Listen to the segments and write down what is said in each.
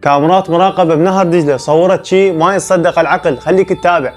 كاميرات مراقبة بنهر دجلة صورت شي ما يصدق العقل. خليك تتابع.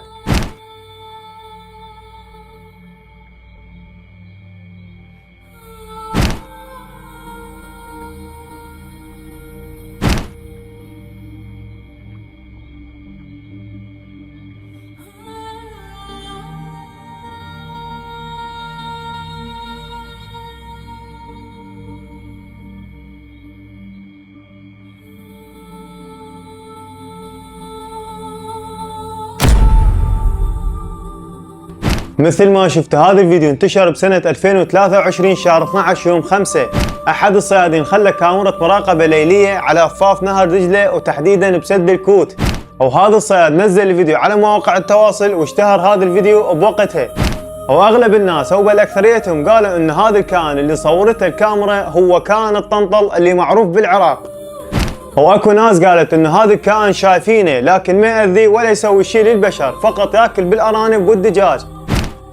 مثل ما شفت هذا الفيديو انتشر بسنة 2023 شهر 12 يوم 5. أحد الصيادين خلى كاميرا مراقبة ليلية على أفاف نهر دجلة وتحديدا بسد الكوت، وهذا الصياد نزل الفيديو على مواقع التواصل واشتهر هذا الفيديو بوقتها. وأغلب الناس أو بل أكثريتهم قالوا إن هذا الكائن اللي صورته الكاميرا هو كائن الطنطل اللي معروف بالعراق. واكو ناس قالت ان هذا الكائن شايفينه لكن ما يأذي ولا يسوي شيء للبشر، فقط ياكل بالارانب والدجاج.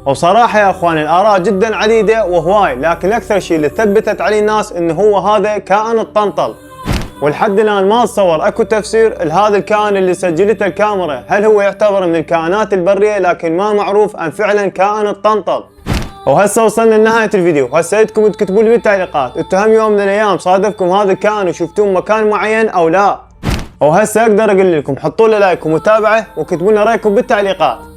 وصراحة يا اخواني الاراء جدا عديدة وهواي، لكن اكثر شيء اللي ثبتت عليه الناس انه هو هذا كائن الطنطل. ولحد الان ما تصور اكو تفسير لهذا الكائن اللي سجلته الكاميرا، هل هو يعتبر من الكائنات البرية لكن ما معروف ام فعلا كائن الطنطل. وهسه وصلنا لنهاية الفيديو، وهسه بدكم تكتبوا لي بالتعليقات انتم هم يوم من الايام صادفكم هذا الكائن وشفتوه مكان معين او لا. وهسه اقدر اقول لكم حطوا له لايك ومتابعة وكتبوا لنا رايكم بالتعليقات.